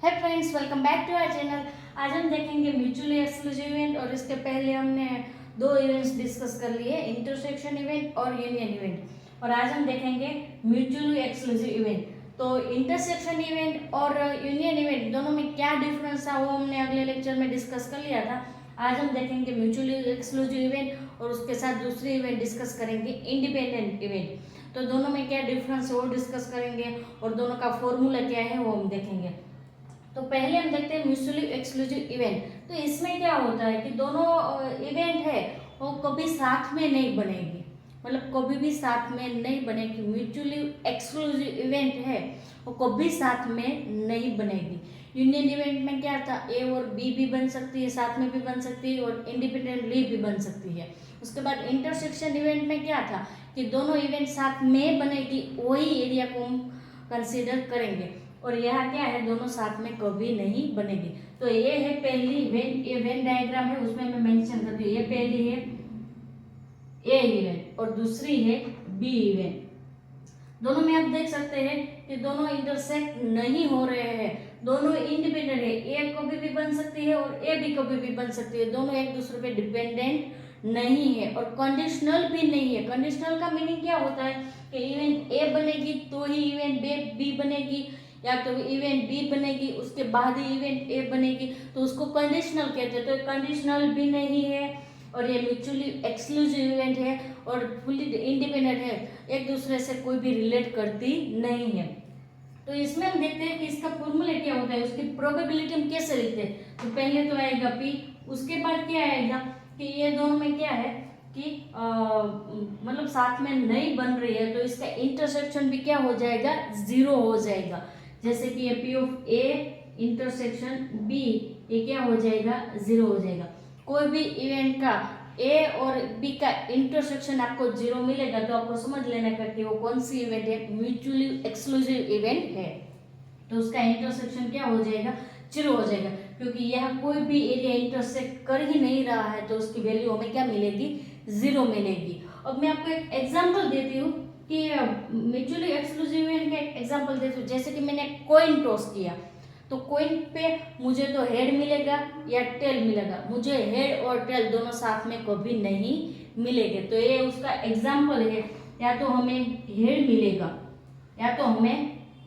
Hi friends, welcome back to our channel. आज हम देखेंगे म्यूचुअली एक्सक्लूसिव इवेंट और इसके पहले हमने दो इवेंट्स डिस्कस कर लिए, इंटरसेक्शन इवेंट और यूनियन इवेंट। और आज हम देखेंगे म्यूचुअली एक्सक्लूसिव इवेंट। तो इंटरसेक्शन इवेंट और यूनियन इवेंट दोनों में क्या डिफरेंस था वो हमने अगले लेक्चर में डिस्कस कर लिया था। आज हम देखेंगे म्यूचुअली एक्सक्लूसिव इवेंट और उसके साथ दूसरी इवेंट डिस्कस करेंगे, इंडिपेंडेंट इवेंट। तो दोनों में क्या डिफरेंस है वो डिस्कस करेंगे और दोनों का फॉर्मूला क्या है वो हम देखेंगे। तो पहले हम देखते हैं म्यूचुअली एक्सक्लूसिव इवेंट। तो इसमें क्या होता है कि दोनों इवेंट है वो कभी साथ में नहीं बनेगी, मतलब कभी भी साथ में नहीं बनेगी। म्यूचुअली एक्सक्लूसिव इवेंट है वो कभी साथ में नहीं बनेगी। यूनियन इवेंट में क्या था, ए और बी भी बन सकती है, साथ में भी बन सकती है और इंडिपेंडेंटली भी बन सकती है। उसके बाद इंटरसेक्शन इवेंट में क्या था कि दोनों इवेंट साथ में बनेगी, वही एरिया को हम कंसीडर करेंगे। और यह क्या है, दोनों साथ में कभी नहीं बनेगी। तो ये है पहली इवेंट, ये वेन डायग्राम है उसमें मैं मेंशन करती हूँ। ये पहली है ए इवेंट और दूसरी है बी इवेंट। दोनों में आप देख सकते हैं कि दोनों इंटरसेक्ट नहीं हो रहे हैं, दोनों इंडिपेंडेंट है। ए कभी भी बन सकती है और ए भी कभी भी बन सकती है, दोनों एक दूसरे पे डिपेंडेंट नहीं है और कंडीशनल भी नहीं है। कंडीशनल का मीनिंग क्या होता है कि इवेंट ए बनेगी तो ही इवेंट बी बनेगी, या तो इवेंट बी बनेगी उसके बाद ही इवेंट ए बनेगी, तो उसको कंडीशनल कहते हैं। तो कंडीशनल भी नहीं है और ये म्यूचुअली एक्सक्लूसिव इवेंट है और फुली इंडिपेंडेंट है, एक दूसरे से कोई भी रिलेट करती नहीं है। तो इसमें हम देखते हैं कि इसका फॉर्मूला क्या होता है, उसकी प्रोबेबिलिटी हम कैसे लिखते हैं। तो पहले तो आएगा पी, उसके बाद क्या आएगा कि ये दोनों में क्या है कि मतलब साथ में नहीं बन रही है, तो इसका इंटरसेक्शन भी क्या हो जाएगा, जीरो हो जाएगा। जैसे कि ये P of A intersection B, ये क्या हो जाएगा, जीरो हो जाएगा। कोई भी इवेंट का ए और बी का इंटरसेक्शन आपको जीरो मिलेगा तो आपको समझ लेना का कि वो कौन सी इवेंट है, म्यूचुअली एक्सक्लूसिव इवेंट है। तो उसका इंटरसेक्शन क्या हो जाएगा, जीरो हो जाएगा, क्योंकि यह कोई भी एरिया इंटरसेक्ट कर ही नहीं रहा है, तो उसकी वैल्यू हमें क्या मिलेगी, जीरो मिलेगी। अब मैं आपको एक एग्जांपल देती हूँ कि म्यूचुअली एक्सक्लूसिव इवेंट का एक एग्जांपल देती हूँ। जैसे कि मैंने कॉइन टॉस किया, तो कॉइन पे मुझे तो हेड मिलेगा या टेल मिलेगा, मुझे हेड और टेल दोनों साथ में कभी नहीं मिलेंगे। तो ये उसका एग्जांपल है, या तो हमें हेड मिलेगा या तो हमें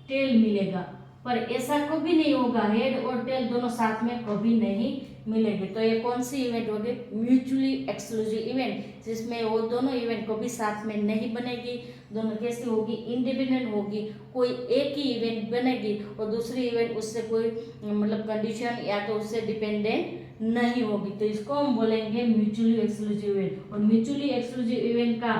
टेल मिलेगा, पर ऐसा कभी नहीं होगा, हेड और टेल दोनों साथ में कभी नहीं मिलेंगे। तो ये कौन सी इवेंट होगी, म्यूचुअली एक्सक्लूसिव इवेंट, जिसमें वो दोनों इवेंट कभी साथ में नहीं बनेगी। दोनों कैसी होगी, इंडिपेंडेंट होगी। कोई एक ही इवेंट बनेगी और दूसरी इवेंट उससे कोई मतलब कंडीशन या तो उससे डिपेंडेंट नहीं होगी। तो इसको हम बोलेंगे म्यूचुअली एक्सक्लूसिव इवेंट। और म्यूचुअली एक्सक्लूसिव इवेंट का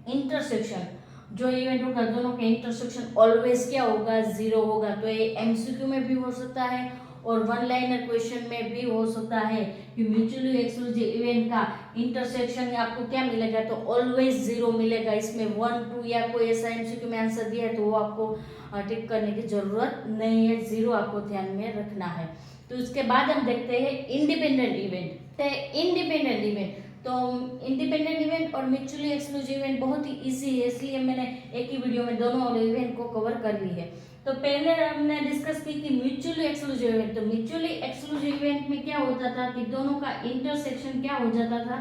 इंटरसेक्शन जो इवेंट होगा, दोनों का इंटरसेक्शन ऑलवेज क्या होगा, जीरो होगा। तो ये एमसीक्यू में भी हो सकता है और वन लाइनर क्वेश्चन में भी हो सकता है कि म्यूचुअली एक्सक्लूसिव इवेंट का इंटरसेक्शन आपको क्या मिलेगा, तो ऑलवेज जीरो मिलेगा। इसमें 1, 2 या कोई ऐसा एमसीक्यू में आंसर दिया है तो वो आपको टिक करने की जरूरत नहीं है, जीरो आपको ध्यान में रखना है। तो उसके बाद हम देखते हैं इंडिपेंडेंट इवेंट। इंडिपेंडेंट इवेंट, तो इंडिपेंडेंट इवेंट और म्यूचुअली एक्सक्लूसिव इवेंट बहुत ही इजी है, इसलिए मैंने एक ही वीडियो में दोनों इवेंट को कवर कर ली है। तो पहले हमने डिस्कस की कि म्यूचुअली एक्सक्लूसिव इवेंट। तो म्यूचुअली एक्सक्लूसिव इवेंट में क्या होता था कि दोनों का इंटरसेक्शन क्या हो जाता था,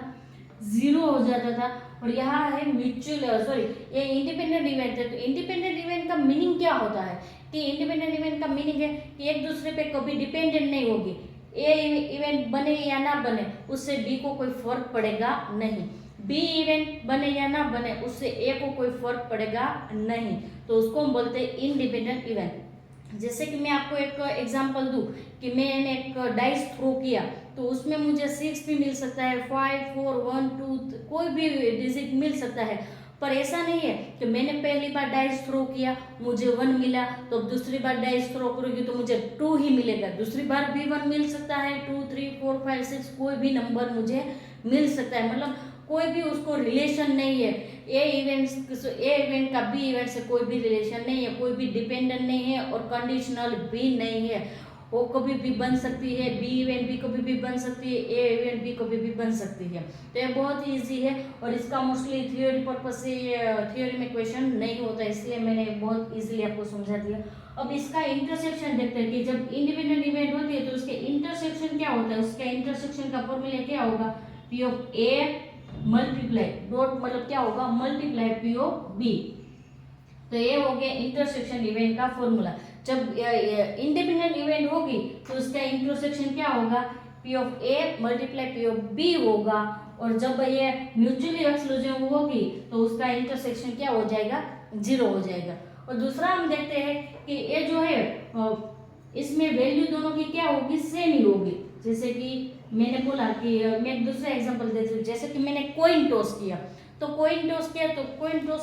जीरो हो जाता था। और यहाँ है म्यूचुअल सॉरी ये इंडिपेंडेंट इवेंट है। तो इंडिपेंडेंट इवेंट का मीनिंग क्या होता है कि इंडिपेंडेंट इवेंट का मीनिंग है कि एक दूसरे पे कभी डिपेंडेंट नहीं होगी। ए इवेंट बने या ना बने उससे बी को कोई फर्क पड़ेगा नहीं, बी इवेंट बने या ना बने उससे ए को कोई फर्क पड़ेगा नहीं। तो उसको हम बोलते हैं इंडिपेंडेंट इवेंट। जैसे कि मैं आपको एक एग्जांपल दूं कि मैंने एक डाइस थ्रो किया, तो उसमें मुझे 6 भी मिल सकता है, 5, 4, 1, 2 कोई भी डिजिट मिल सकता है। पर ऐसा नहीं है कि मैंने पहली बार डाइस थ्रो किया मुझे 1 मिला, तो दूसरी बार डाइस थ्रो करूंगी तो मुझे 2 ही मिलेगा। दूसरी बार भी 1 मिल सकता है, 2, 3, 4, 5, 6 कोई भी नंबर मुझे मिल सकता है। मतलब कोई भी उसको रिलेशन नहीं है, ए इवेंट का बी इवेंट से कोई भी रिलेशन नहीं है, कोई भी डिपेंडेंट नहीं है और कंडीशनल भी नहीं है। वो कभी भी बन सकती है, बी इवेंट भी कभी भी बन सकती है, ए इवेंट भी कभी भी बन सकती है। तो ये बहुत ही ईजी है और इसका मोस्टली थियोरी पर्पज से थियोरी में क्वेश्चन नहीं होता, इसलिए मैंने बहुत ईजिली आपको समझा दिया। अब इसका इंटरसेक्शन देखते हैं कि जब इंडिपेंडेंट इवेंट होती है तो उसके इंटरसेक्शन क्या होता है। उसका इंटरसेक्शन का फॉर्मूला क्या होगा, P of A multiply dot मतलब क्या होगा, मल्टीप्लाई पी ऑफ बी। तो ये हो गया इंटरसेक्शन इवेंट का फॉर्मूला। जब इंडिपेंडेंट इवेंट होगी तो उसका इंटरसेक्शन क्या होगा, P of A multiply P of B होगा। और जब ये म्यूचुअली एक्सक्लूसिव होगी तो उसका इंटरसेक्शन क्या हो जाएगा, 0 हो जाएगा। और दूसरा हम देखते हैं कि ये जो है इसमें वैल्यू दोनों की क्या होगी, सेम ही होगी। जैसे कि मैंने बोला कि मैं एक दूसरा एग्जांपल देती हूँ। जैसे कि मैंने कॉइन टॉस किया तो कॉइन टॉस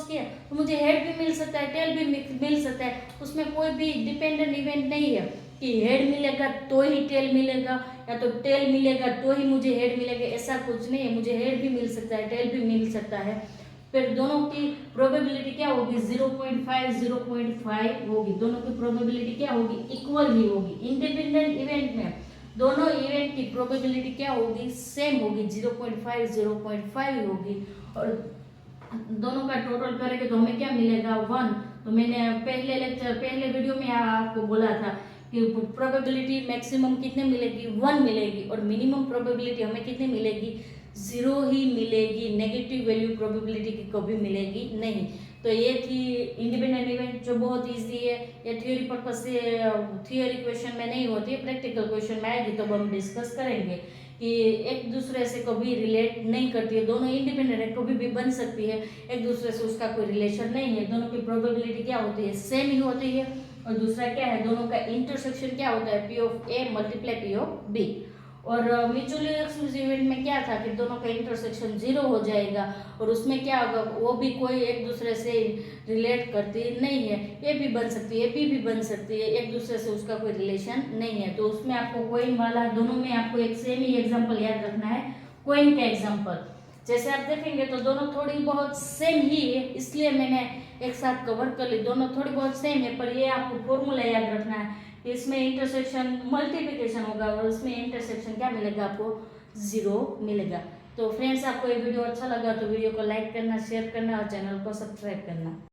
किया तो मुझे हेड भी मिल सकता है, टेल भी मिल सकता है। उसमें कोई भी डिपेंडेंट इवेंट नहीं है कि हेड मिलेगा तो ही टेल मिलेगा या तो टेल मिलेगा तो ही मुझे हेड मिलेगा, ऐसा कुछ नहीं है। मुझे हेड भी मिल सकता है, टेल भी मिल सकता है। फिर दोनों की प्रोबेबिलिटी क्या होगी, 0.5 होगी। दोनों की प्रोबेबिलिटी क्या होगी, इक्वल ही होगी। इंडिपेंडेंट इवेंट में दोनों इवेंट की प्रोबेबिलिटी क्या होगी, सेम होगी, 0.5 होगी। और दोनों का टोटल करेंगे तो हमें क्या मिलेगा, 1। तो मैंने पहले वीडियो में आपको बोला था कि प्रोबेबिलिटी मैक्सिमम कितने मिलेगी, 1 मिलेगी। और मिनिमम प्रोबेबिलिटी हमें कितनी मिलेगी, 0 ही मिलेगी। नेगेटिव वैल्यू प्रोबेबिलिटी की कभी मिलेगी नहीं। तो ये थी इंडिपेंडेंट इवेंट जो बहुत इजी है। ये थ्योरी पर्पज से थ्योरी क्वेश्चन में नहीं होती है, प्रैक्टिकल क्वेश्चन में आएगी तो हम डिस्कस करेंगे कि एक दूसरे से कभी रिलेट नहीं करती है। दोनों इंडिपेंडेंट है, कभी भी बन सकती है, एक दूसरे से उसका कोई रिलेशन नहीं है। दोनों की प्रोबेबिलिटी क्या होती है, सेम ही होती है। और दूसरा क्या है, दोनों का इंटरसेक्शन क्या होता है, P of A multiply P of B. और म्यूचुअली एक्सक्लूसिव इवेंट में क्या था कि दोनों का इंटरसेक्शन 0 हो जाएगा। और उसमें क्या होगा, वो भी कोई एक दूसरे से रिलेट करती नहीं है। ये भी बन सकती है, बी भी बन सकती है, एक दूसरे से उसका कोई रिलेशन नहीं है। तो उसमें आपको कोइन वाला, दोनों में आपको एक सेम ही एग्जाम्पल याद रखना है, कोइन का एग्जाम्पल। जैसे आप देखेंगे तो दोनों थोड़ी बहुत सेम ही है, इसलिए मैंने एक साथ कवर कर ली। दोनों थोड़ी बहुत सेम है, पर ये आपको फॉर्मूला याद रखना है। इसमें इंटरसेक्शन मल्टीप्लिकेशन होगा और उसमें इंटरसेक्शन क्या मिलेगा, आपको 0 मिलेगा। तो फ्रेंड्स, आपको ये वीडियो अच्छा लगा तो वीडियो को लाइक करना, शेयर करना और चैनल को सब्सक्राइब करना।